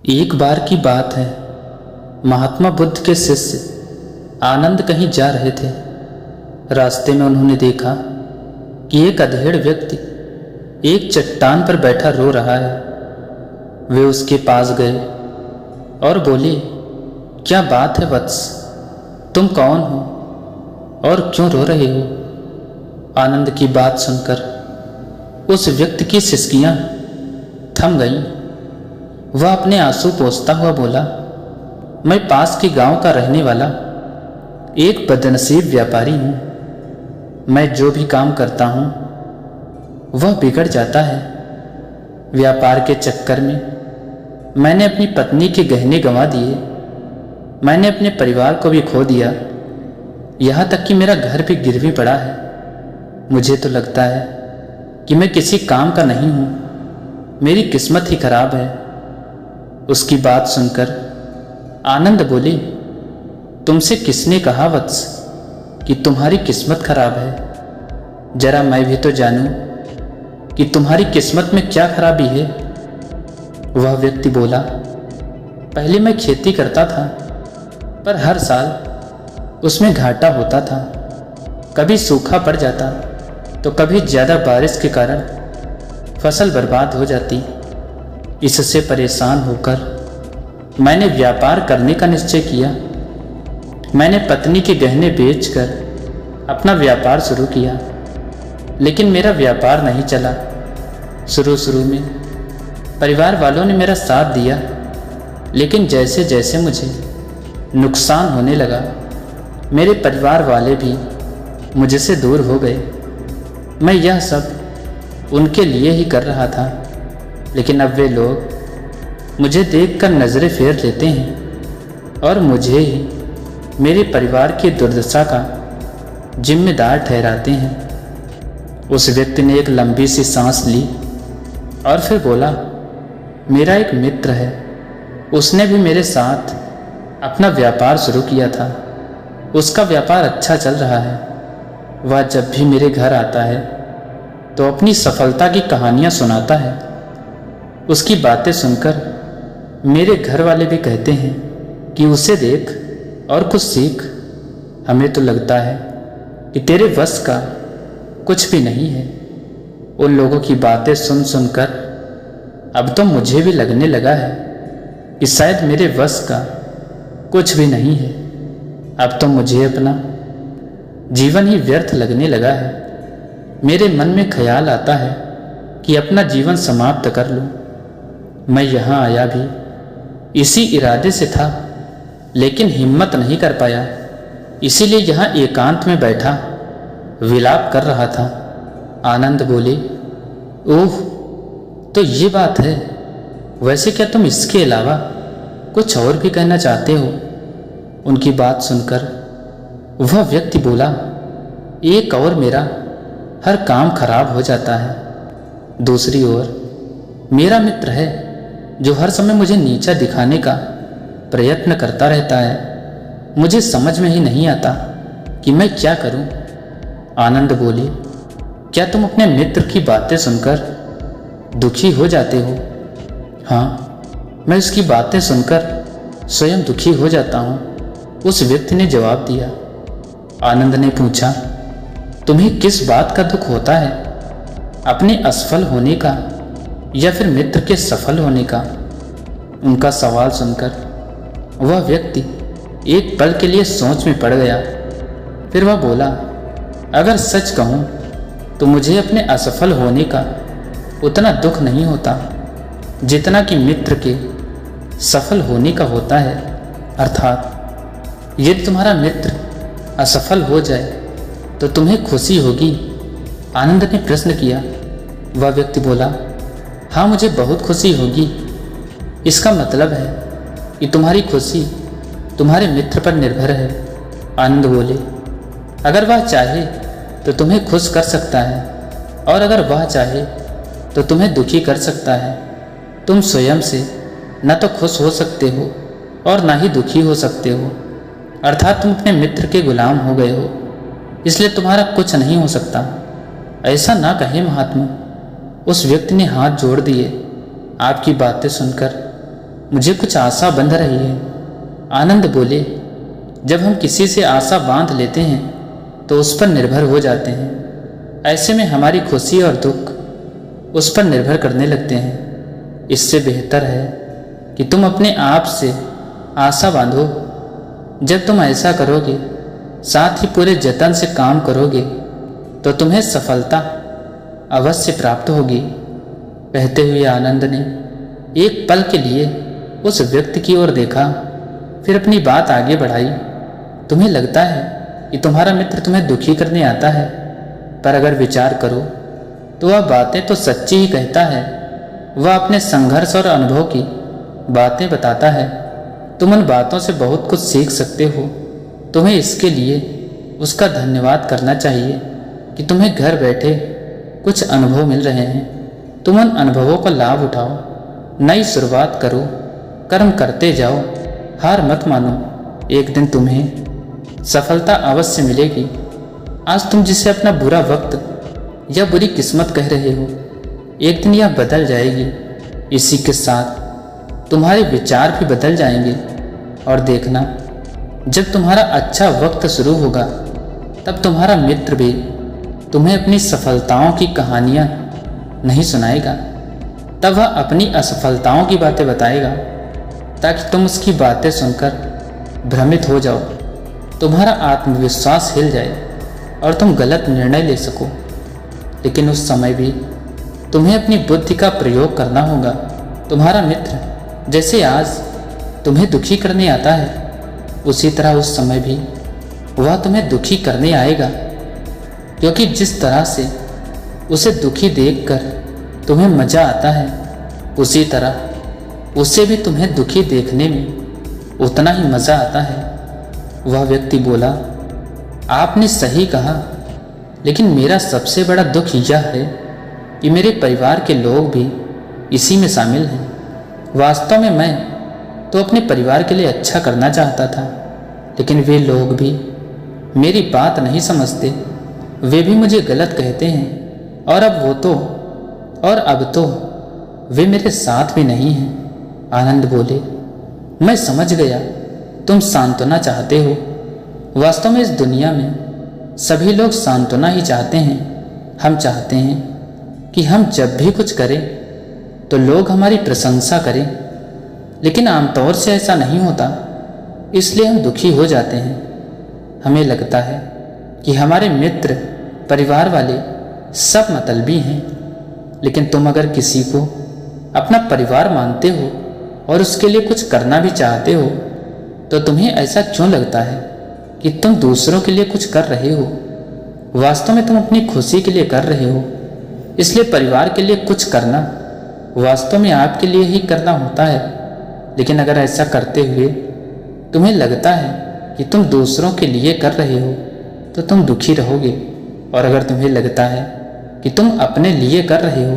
एक बार की बात है, महात्मा बुद्ध के शिष्य आनंद कहीं जा रहे थे। रास्ते में उन्होंने देखा कि एक अधेड़ व्यक्ति एक चट्टान पर बैठा रो रहा है। वे उसके पास गए और बोले, क्या बात है वत्स, तुम कौन हो और क्यों रो रहे हो? आनंद की बात सुनकर उस व्यक्ति की सिसकियां थम गईं। वह अपने आंसू पोंछता हुआ बोला, मैं पास के गांव का रहने वाला एक बदनसीब व्यापारी हूं। मैं जो भी काम करता हूं वह बिगड़ जाता है। व्यापार के चक्कर में मैंने अपनी पत्नी के गहने गंवा दिए। मैंने अपने परिवार को भी खो दिया, यहाँ तक कि मेरा घर भी गिरवी पड़ा है। मुझे तो लगता है कि मैं किसी काम का नहीं हूं, मेरी किस्मत ही खराब है। उसकी बात सुनकर आनंद बोली, तुमसे किसने कहा वत्स कि तुम्हारी किस्मत खराब है? जरा मैं भी तो जानूं कि तुम्हारी किस्मत में क्या खराबी है। वह व्यक्ति बोला, पहले मैं खेती करता था, पर हर साल उसमें घाटा होता था। कभी सूखा पड़ जाता तो कभी ज़्यादा बारिश के कारण फसल बर्बाद हो जाती। इससे परेशान होकर मैंने व्यापार करने का निश्चय किया। मैंने पत्नी के गहने बेचकर अपना व्यापार शुरू किया, लेकिन मेरा व्यापार नहीं चला। शुरू में परिवार वालों ने मेरा साथ दिया, लेकिन जैसे जैसे मुझे नुकसान होने लगा, मेरे परिवार वाले भी मुझसे दूर हो गए। मैं यह सब उनके लिए ही कर रहा था, लेकिन अब वे लोग मुझे देखकर नज़रें फेर लेते हैं और मुझे ही मेरे परिवार की दुर्दशा का जिम्मेदार ठहराते हैं। उस व्यक्ति ने एक लंबी सी सांस ली और फिर बोला, मेरा एक मित्र है, उसने भी मेरे साथ अपना व्यापार शुरू किया था। उसका व्यापार अच्छा चल रहा है। वह जब भी मेरे घर आता है तो अपनी सफलता की कहानियाँ सुनाता है। उसकी बातें सुनकर मेरे घर वाले भी कहते हैं कि उसे देख और कुछ सीख। हमें तो लगता है कि तेरे वश का कुछ भी नहीं है। उन लोगों की बातें सुन सुनकर अब तो मुझे भी लगने लगा है कि शायद मेरे वश का कुछ भी नहीं है। अब तो मुझे अपना जीवन ही व्यर्थ लगने लगा है। मेरे मन में ख्याल आता है कि अपना जीवन समाप्त कर लूं। मैं यहाँ आया भी इसी इरादे से था, लेकिन हिम्मत नहीं कर पाया। इसीलिए यहाँ एकांत में बैठा विलाप कर रहा था। आनंद बोले, ओह, तो ये बात है। वैसे क्या तुम इसके अलावा कुछ और भी कहना चाहते हो? उनकी बात सुनकर वह व्यक्ति बोला, एक और मेरा हर काम खराब हो जाता है। दूसरी ओर मेरा मित्र है जो हर समय मुझे नीचा दिखाने का प्रयत्न करता रहता है। मुझे समझ में ही नहीं आता कि मैं क्या करूं। आनंद बोले, क्या तुम अपने मित्र की बातें सुनकर दुखी हो जाते हो? हाँ, मैं उसकी बातें सुनकर स्वयं दुखी हो जाता हूं, उस व्यक्ति ने जवाब दिया। आनंद ने पूछा, तुम्हें किस बात का दुख होता है? अपने असफल होने का या फिर मित्र के सफल होने का? उनका सवाल सुनकर वह व्यक्ति एक पल के लिए सोच में पड़ गया। फिर वह बोला, अगर सच कहूँ तो मुझे अपने असफल होने का उतना दुख नहीं होता जितना कि मित्र के सफल होने का होता है। अर्थात यदि तुम्हारा मित्र असफल हो जाए तो तुम्हें खुशी होगी? आनंद ने प्रश्न किया। वह व्यक्ति बोला, हाँ, मुझे बहुत खुशी होगी। इसका मतलब है कि तुम्हारी खुशी तुम्हारे मित्र पर निर्भर है। आनंद बोले, अगर वह चाहे तो तुम्हें खुश कर सकता है, और अगर वह चाहे तो तुम्हें दुखी कर सकता है। तुम स्वयं से न तो खुश हो सकते हो और न ही दुखी हो सकते हो। अर्थात तुम अपने मित्र के गुलाम हो गए हो, इसलिए तुम्हारा कुछ नहीं हो सकता। ऐसा ना कहे महात्मा। उस व्यक्ति ने हाथ जोड़ दिए। आपकी बातें सुनकर मुझे कुछ आशा बंध रही है। आनंद बोले, जब हम किसी से आशा बांध लेते हैं तो उस पर निर्भर हो जाते हैं। ऐसे में हमारी खुशी और दुख उस पर निर्भर करने लगते हैं। इससे बेहतर है कि तुम अपने आप से आशा बांधो। जब तुम ऐसा करोगे, साथ ही पूरे जतन से काम करोगे, तो तुम्हें सफलता अवश्य प्राप्त होगी। कहते हुए आनंद ने एक पल के लिए उस व्यक्ति की ओर देखा, फिर अपनी बात आगे बढ़ाई। तुम्हें लगता है कि तुम्हारा मित्र तुम्हें दुखी करने आता है, पर अगर विचार करो तो वह बातें तो सच्ची ही कहता है। वह अपने संघर्ष और अनुभव की बातें बताता है। तुम उन बातों से बहुत कुछ सीख सकते हो। तुम्हें इसके लिए उसका धन्यवाद करना चाहिए कि तुम्हें घर बैठे कुछ अनुभव मिल रहे हैं। तुम उन अनुभवों का लाभ उठाओ, नई शुरुआत करो, कर्म करते जाओ, हार मत मानो। एक दिन तुम्हें सफलता अवश्य मिलेगी। आज तुम जिसे अपना बुरा वक्त या बुरी किस्मत कह रहे हो, एक दिन यह बदल जाएगी। इसी के साथ तुम्हारे विचार भी बदल जाएंगे। और देखना, जब तुम्हारा अच्छा वक्त शुरू होगा, तब तुम्हारा मित्र भी तुम्हें अपनी सफलताओं की कहानियाँ नहीं सुनाएगा। तब वह अपनी असफलताओं की बातें बताएगा, ताकि तुम उसकी बातें सुनकर भ्रमित हो जाओ, तुम्हारा आत्मविश्वास हिल जाए और तुम गलत निर्णय ले सको। लेकिन उस समय भी तुम्हें अपनी बुद्धि का प्रयोग करना होगा। तुम्हारा मित्र जैसे आज तुम्हें दुखी करने आता है, उसी तरह उस समय भी वह तुम्हें दुखी करने आएगा, क्योंकि जिस तरह से उसे दुखी देखकर तुम्हें मज़ा आता है, उसी तरह उसे भी तुम्हें दुखी देखने में उतना ही मज़ा आता है। वह व्यक्ति बोला, आपने सही कहा, लेकिन मेरा सबसे बड़ा दुख यह है कि मेरे परिवार के लोग भी इसी में शामिल हैं। वास्तव में मैं तो अपने परिवार के लिए अच्छा करना चाहता था, लेकिन वे लोग भी मेरी बात नहीं समझते। वे भी मुझे गलत कहते हैं, और अब तो वे मेरे साथ भी नहीं हैं। आनंद बोले, मैं समझ गया, तुम सांत्वना चाहते हो। वास्तव में इस दुनिया में सभी लोग सांत्वना ही चाहते हैं। हम चाहते हैं कि हम जब भी कुछ करें तो लोग हमारी प्रशंसा करें, लेकिन आमतौर से ऐसा नहीं होता, इसलिए हम दुखी हो जाते हैं। हमें लगता है कि हमारे मित्र, परिवार वाले सब मतलबी हैं, लेकिन तुम अगर किसी को अपना परिवार मानते हो और उसके लिए कुछ करना भी चाहते हो, तो तुम्हें ऐसा क्यों लगता है कि तुम दूसरों के लिए कुछ कर रहे हो? वास्तव में तुम अपनी खुशी के लिए कर रहे हो। इसलिए परिवार के लिए कुछ करना वास्तव में आपके लिए ही करना होता है। लेकिन अगर ऐसा करते हुए तुम्हें लगता है कि तुम दूसरों के लिए कर रहे हो, तो तुम दुखी रहोगे। और अगर तुम्हें लगता है कि तुम अपने लिए कर रहे हो,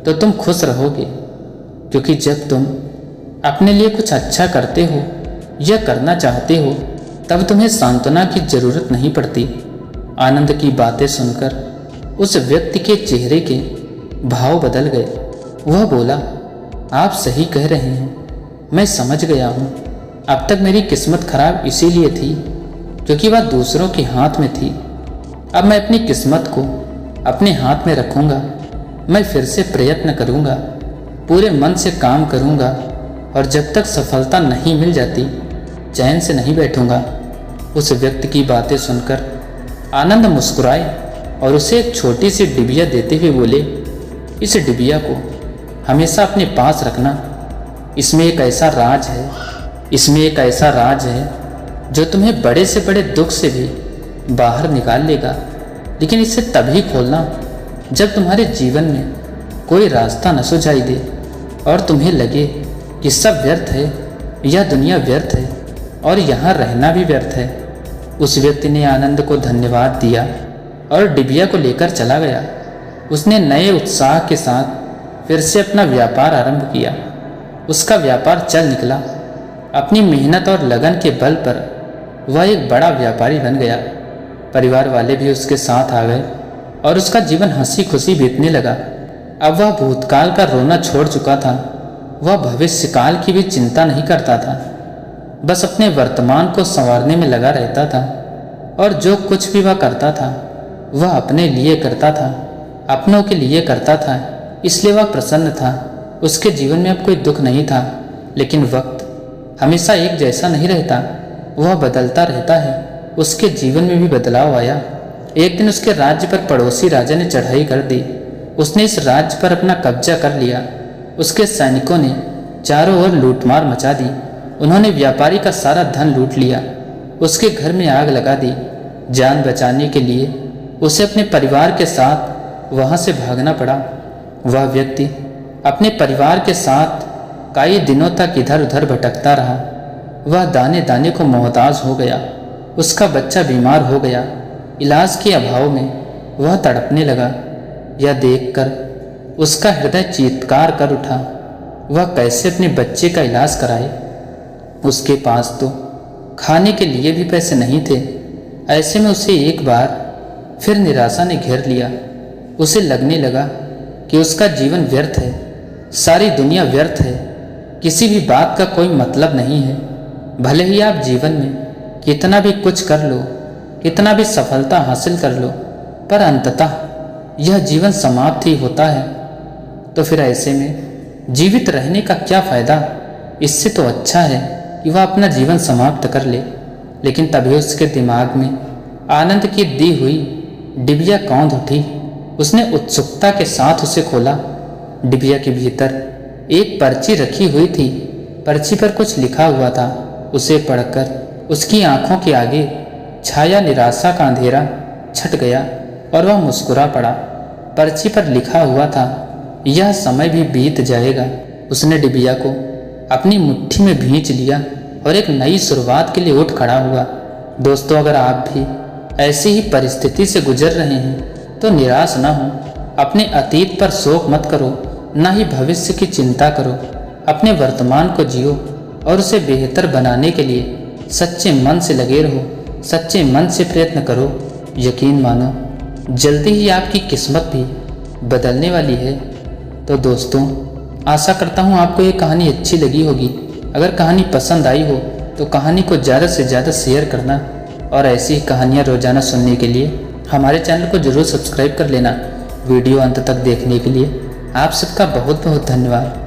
तो तुम खुश रहोगे, क्योंकि जब तुम अपने लिए कुछ अच्छा करते हो या करना चाहते हो, तब तुम्हें सांत्वना की जरूरत नहीं पड़ती। आनंद की बातें सुनकर उस व्यक्ति के चेहरे के भाव बदल गए। वह बोला, आप सही कह रहे हैं, मैं समझ गया हूँ। अब तक मेरी किस्मत खराब इसीलिए थी क्योंकि वह दूसरों के हाथ में थी। अब मैं अपनी किस्मत को अपने हाथ में रखूँगा। मैं फिर से प्रयत्न करूँगा, पूरे मन से काम करूँगा, और जब तक सफलता नहीं मिल जाती चैन से नहीं बैठूँगा। उस व्यक्ति की बातें सुनकर आनंद मुस्कुराए और उसे एक छोटी सी डिबिया देते हुए बोले, इस डिबिया को हमेशा अपने पास रखना। इसमें एक ऐसा राज है जो तुम्हें बड़े से बड़े दुख से भी बाहर निकाल लेगा। लेकिन इसे तभी खोलना जब तुम्हारे जीवन में कोई रास्ता न सुझाई दे और तुम्हें लगे कि सब व्यर्थ है, यह दुनिया व्यर्थ है और यहाँ रहना भी व्यर्थ है। उस व्यक्ति ने आनंद को धन्यवाद दिया और डिबिया को लेकर चला गया। उसने नए उत्साह के साथ फिर से अपना व्यापार आरंभ किया। उसका व्यापार चल निकला। अपनी मेहनत और लगन के बल पर वह एक बड़ा व्यापारी बन गया। परिवार वाले भी उसके साथ आ गए और उसका जीवन हंसी खुशी बीतने लगा। अब वह भूतकाल का रोना छोड़ चुका था वह भविष्य काल की भी चिंता नहीं करता था, बस अपने वर्तमान को संवारने में लगा रहता था। और जो कुछ भी वह करता था वह अपने लिए करता था, अपनों के लिए करता था, इसलिए वह प्रसन्न था। उसके जीवन में अब कोई दुख नहीं था। लेकिन वक्त हमेशा एक जैसा नहीं रहता, वह बदलता रहता है। उसके जीवन में भी बदलाव आया। एक दिन उसके राज्य पर पड़ोसी राजा ने चढ़ाई कर दी। उसने इस राज्य पर अपना कब्जा कर लिया। उसके सैनिकों ने चारों ओर लूटमार मचा दी। उन्होंने व्यापारी का सारा धन लूट लिया, उसके घर में आग लगा दी। जान बचाने के लिए उसे अपने परिवार के साथ वहां से भागना पड़ा। वह व्यक्ति अपने परिवार के साथ कई दिनों तक इधर उधर भटकता रहा। वह दाने दाने को मोहताज हो गया। उसका बच्चा बीमार हो गया। इलाज के अभाव में वह तड़पने लगा। यह देखकर उसका हृदय चीत्कार कर उठा। वह कैसे अपने बच्चे का इलाज कराए? उसके पास तो खाने के लिए भी पैसे नहीं थे। ऐसे में उसे एक बार फिर निराशा ने घेर लिया। उसे लगने लगा कि उसका जीवन व्यर्थ है, सारी दुनिया व्यर्थ है, किसी भी बात का कोई मतलब नहीं है। भले ही आप जीवन में कितना भी कुछ कर लो, कितना भी सफलता हासिल कर लो, पर अंततः यह जीवन समाप्त ही होता है। तो फिर ऐसे में जीवित रहने का क्या फ़ायदा? इससे तो अच्छा है कि वह अपना जीवन समाप्त कर ले। लेकिन तभी उसके दिमाग में आनंद की दी हुई डिबिया कौंध उठी। उसने उत्सुकता के साथ उसे खोला। डिबिया के भीतर एक पर्ची रखी हुई थी। पर्ची पर कुछ लिखा हुआ था। उसे पढ़कर उसकी आंखों के आगे छाया निराशा का अंधेरा छट गया और वह मुस्कुरा पड़ा। पर्ची पर लिखा हुआ था, यह समय भी बीत जाएगा। उसने डिबिया को अपनी मुट्ठी में भींच लिया और एक नई शुरुआत के लिए उठ खड़ा हुआ। दोस्तों, अगर आप भी ऐसी ही परिस्थिति से गुजर रहे हैं तो निराश न हो। अपने अतीत पर शोक मत करो, ना ही भविष्य की चिंता करो। अपने वर्तमान को जियो और उसे बेहतर बनाने के लिए सच्चे मन से लगे रहो, सच्चे मन से प्रयत्न करो। यकीन मानो, जल्दी ही आपकी किस्मत भी बदलने वाली है। तो दोस्तों, आशा करता हूँ आपको ये कहानी अच्छी लगी होगी। अगर कहानी पसंद आई हो तो कहानी को ज़्यादा से ज़्यादा शेयर करना और ऐसी ही कहानियाँ रोज़ाना सुनने के लिए हमारे चैनल को ज़रूर सब्सक्राइब कर लेना। वीडियो अंत तक देखने के लिए आप सबका बहुत बहुत धन्यवाद।